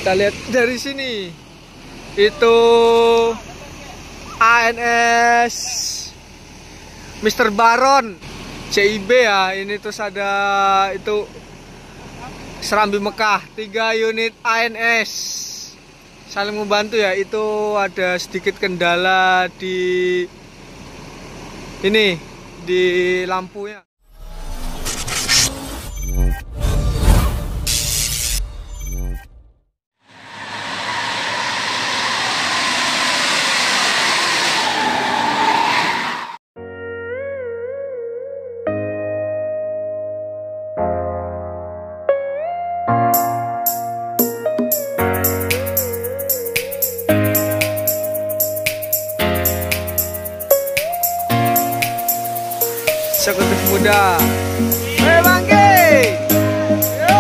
Kita lihat dari sini. Itu ANS Mr. Baron CIB ya. Ini terus ada itu Serambi Mekah, 3 unit ANS saling membantu ya. Itu ada sedikit kendala di ini, di lampunya. Eksekutif muda, bangke, yo.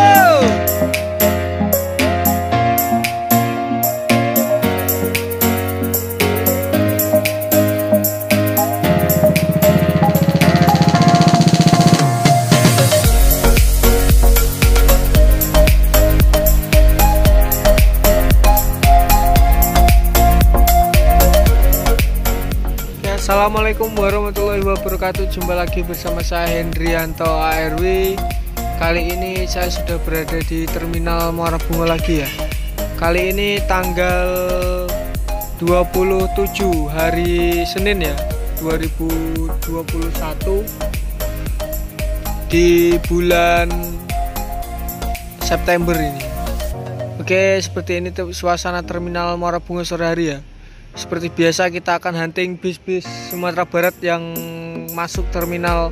Assalamualaikum warahmatullahi wabarakatuh. Jumpa lagi bersama saya Hendrianto ARW. Kali ini saya sudah berada di Terminal Muara Bungo lagi ya. Kali ini tanggal 27 hari Senin ya, 2021 di bulan September ini. Oke, seperti ini suasana Terminal Muara Bungo sore hari ya. Seperti biasa kita akan hunting bis-bis Sumatera Barat yang masuk terminal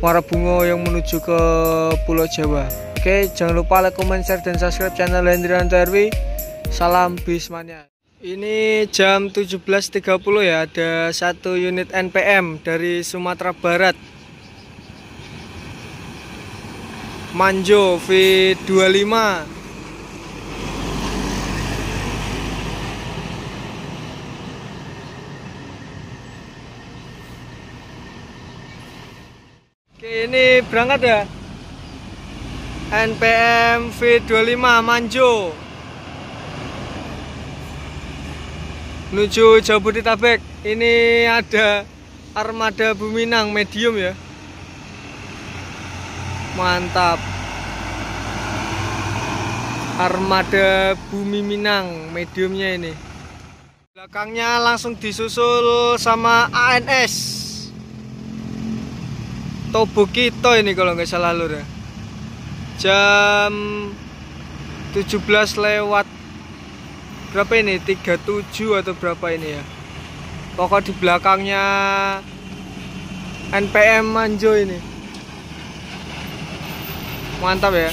Muara Bungo yang menuju ke Pulau Jawa. Oke, jangan lupa like, comment, share, dan subscribe channel Hendrianto RW. Salam bismania. Ini jam 17.30 ya, ada 1 unit NPM dari Sumatera Barat, Manjo V25. Oke, ini berangkat ya, NPM V25 Manjo menuju Jabodetabek. Ini ada armada Buminang medium ya, mantap. Armada Bumi Minang mediumnya ini. Belakangnya langsung disusul sama ANS Tobo Kito ini kalau nggak salah lur ya. Jam 17 lewat berapa ini? 37 atau berapa ini ya. Pokok di belakangnya NPM Manjo ini. Mantap ya.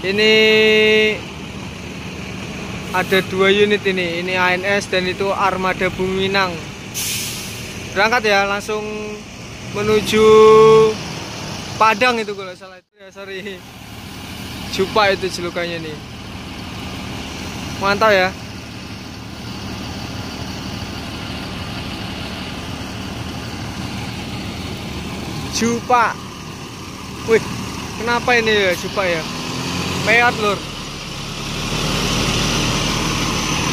Ini ada 2 unit ini. Ini ANS dan itu armada Bumi Minang. Berangkat ya, langsung menuju Padang itu kalau salah itu ya, sorry. Jupa itu julukannya nih. Mantap ya. Jupa. Wih, kenapa ini ya Jupa ya? Peot lur.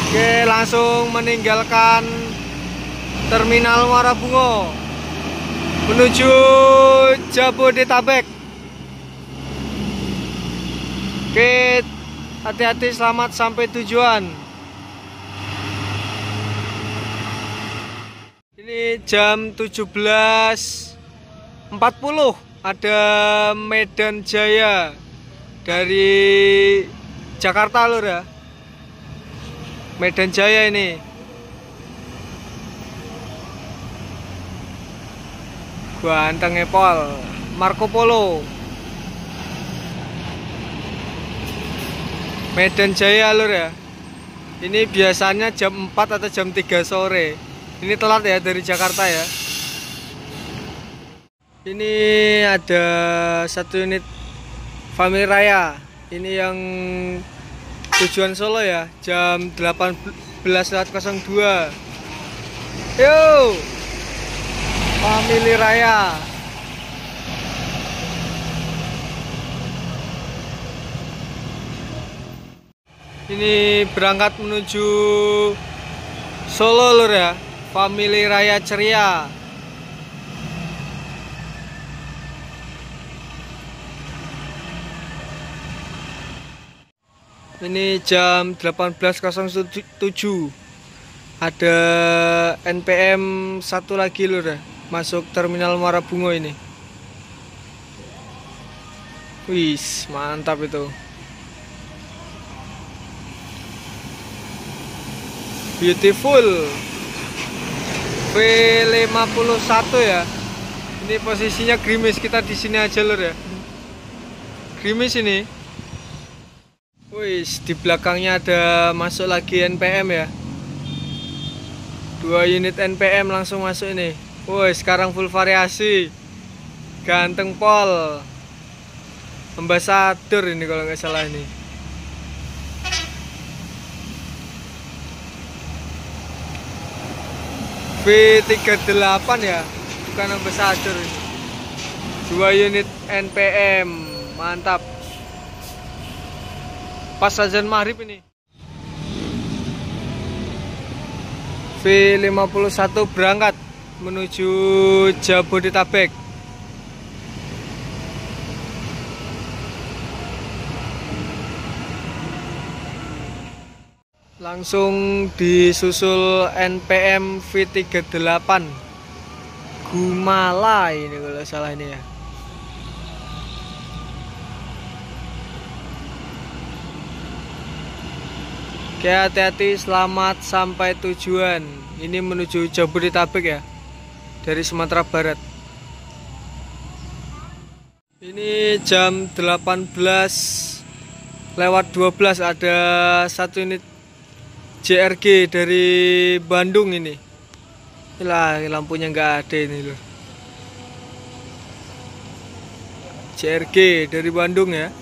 Oke, langsung meninggalkan Terminal Muara Bungo menuju Jabodetabek. Oke, hati-hati, selamat sampai tujuan. Ini jam 17.40, ada Medan Jaya dari Jakarta lur ya. Medan Jaya ini. Ganteng Epol, Marco Polo, Medan Jaya lur ya. Ini biasanya jam 4 atau jam 3 sore. Ini telat ya dari Jakarta ya. Ini ada 1 unit Family Raya. Ini yang tujuan Solo ya, jam 18.02. Yo, Family Raya. Ini berangkat menuju Solo lur ya, Family Raya Ceria. Ini jam 18.07. Ada NPM 1 lagi lur ya, masuk terminal Muara Bungo ini. Wis, mantap itu. Beautiful V51 ya. Ini posisinya gerimis, kita di sini aja lur ya. Gerimis ini. Wis, di belakangnya ada masuk lagi NPM ya. 2 unit NPM langsung masuk ini. Woi, sekarang full variasi. Ganteng pol. Ambasador ini kalau nggak salah ini. V38 ya, bukan ambasador ini. 2 unit NPM, mantap. Pas azan maghrib ini. V51 berangkat menuju Jabodetabek. Langsung disusul NPM V38 Gumala ini kalau salah ini ya. Oke, hati-hati, selamat sampai tujuan. Ini menuju Jabodetabek ya, dari Sumatera Barat. Ini jam 18:12, ada 1 unit JRG dari Bandung ini. Lah, lampunya nggak ada ini loh. JRG dari Bandung ya.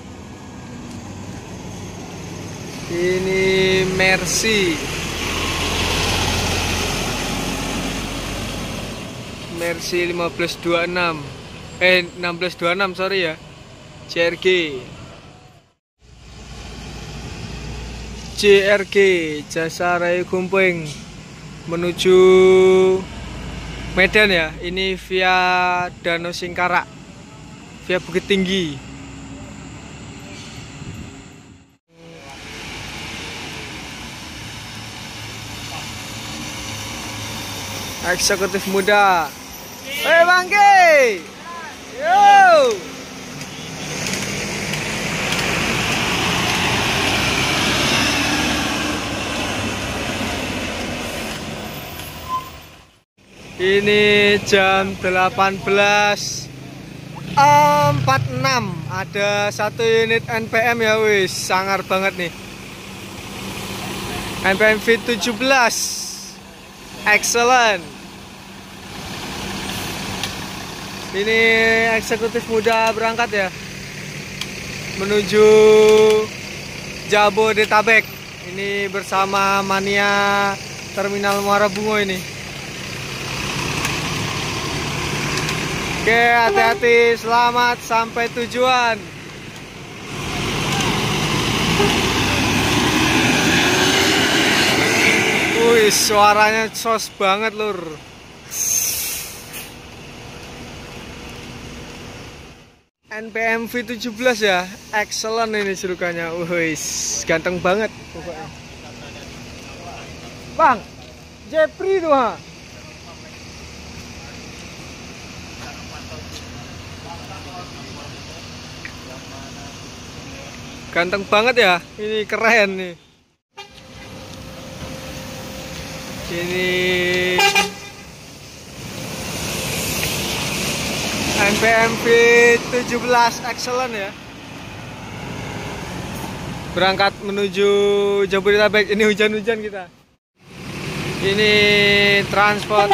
Ini Mercy 1526 1626 sorry ya. JRG Jasa Raya Gumping menuju Medan ya. Ini via Danau Singkarak, via Bukit Tinggi. Eksekutif muda. Hei Bangke. Yo. Ini jam 18:46. Ada 1 unit NPM ya, wis sangar banget nih. NPM V17. Excellent. Ini eksekutif muda berangkat ya, menuju Jabodetabek. Ini bersama mania terminal Muara Bungo ini. Oke, hati-hati, selamat sampai tujuan. Wih, suaranya sos banget lur. NPM V17 ya, excellent ini serukannya. Wih, ganteng banget pokoknya. Bang, Jepri tuh ha. Ganteng banget ya, ini keren nih. Ini NPM V17 excellent ya. Berangkat menuju Jabodetabek. Ini hujan-hujan kita. Ini transport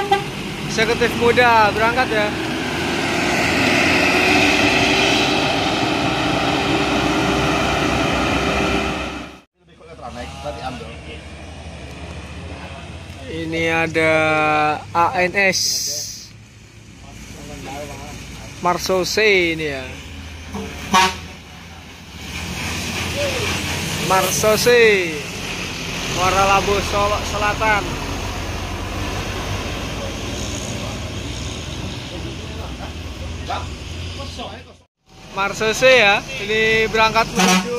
eksekutif muda berangkat ya. Ini ada ANS Marsose ini ya. Marsose Muara Labuh Solo Selatan. Marsose ya, ini berangkat menuju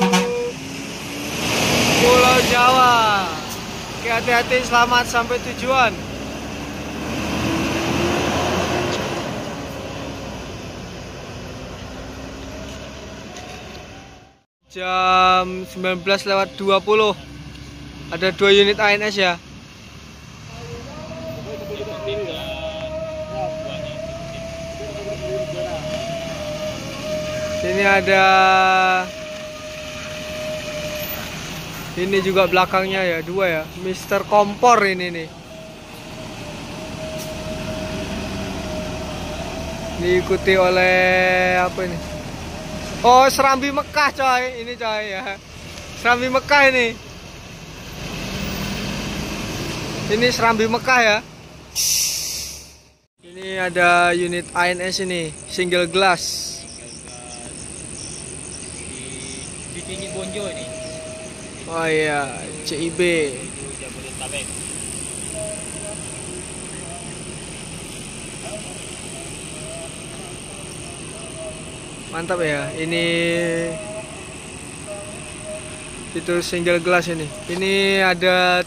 Pulau Jawa. Oke, hati-hati, selamat sampai tujuan. Jam 19:20. Ada 2 unit ANS ya. Ini ada, ini juga belakangnya ya, 2 ya, Mr. Kompor ini nih. Diikuti oleh apa ini? Oh, Serambi Mekah coy, ini coy ya. Serambi Mekah ini. Ini Serambi Mekah ya. Ini ada unit ANS ini, single glass. Di Tinggi Bonjo ini. Oh iya, CIB. Jabodetabek. Mantap ya. Ini itu single glass ini. Ini ada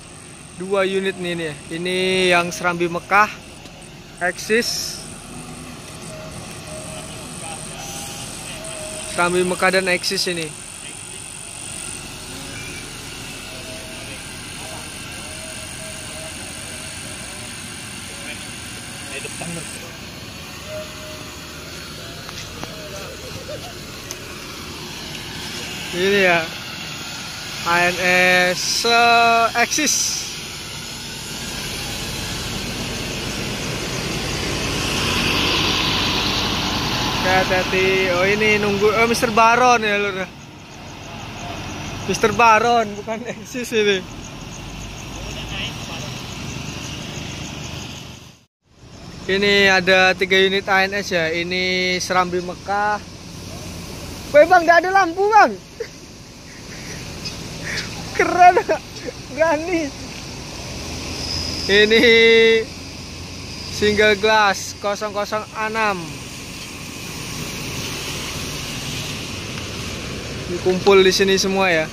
2 unit nih ini ya. Ini yang Serambi Mekah, Axis. Serambi Mekah dan Axis ini. Ini ya, ANS Axis. Hati-hati. Oh, ini nunggu Mr. Baron ya lur. Mr. Baron bukan Axis ini. Ini ada 3 unit ANS ya. Ini Serambi Mekah. Woi bang, nggak ada lampu bang. Keren, berani. Ini single glass 006. Dikumpul di sini semua ya.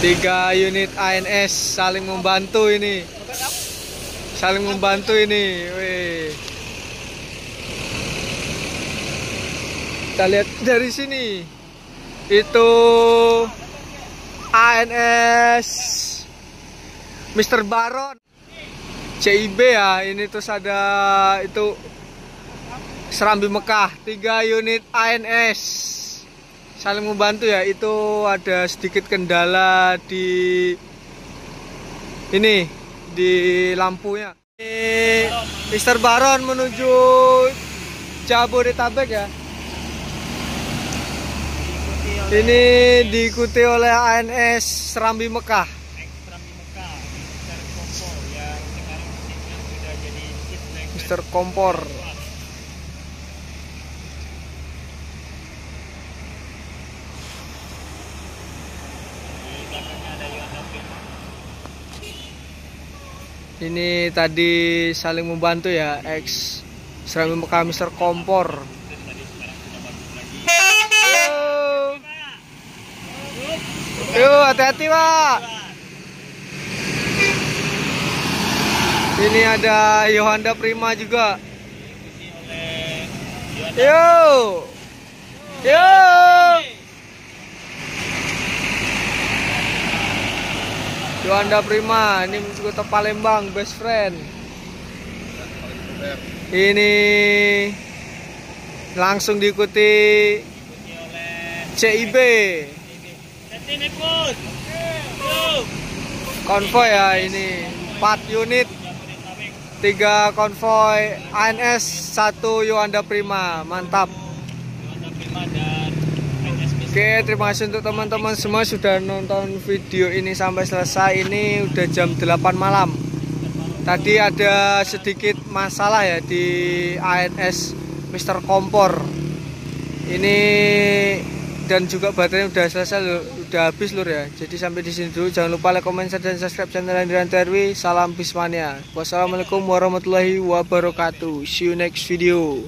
3 unit ANS saling membantu ini. Saling membantu ini. Wih. Kita lihat dari sini. Itu ANS Mr. Baron CIB ya. Ini terus ada itu Serambi Mekah, 3 unit ANS saling membantu ya. Itu ada sedikit kendala di ini, di lampunya. Ini Mr. Baron menuju Jabodetabek ya. Ini diikuti oleh ANS Serambi Mekah. Mr. Kompor. Ini tadi saling membantu ya, ex Serambi Mekah Mr. Kompor. Yuk, hati-hati Pak. Ini ada Yohanda Prima juga. Yuk. Yuk. Yohanda Prima, ini kota Palembang, best friend. Ini langsung diikuti CIB. Konvoy ya, ini 4 unit, 3 konvoy ANS, 1 Yohanda Prima. Mantap. Oke, terima kasih untuk teman-teman semua sudah nonton video ini sampai selesai. Ini udah jam 8 malam. Tadi ada sedikit masalah ya di ANS Mr. Kompor. Ini dan juga baterainya udah selesai lur, udah habis lur ya. Jadi sampai di sini dulu. Jangan lupa like, comment, share, dan subscribe channel Andrian TRW. Salam Bismania. Wassalamualaikum warahmatullahi wabarakatuh. See you next video.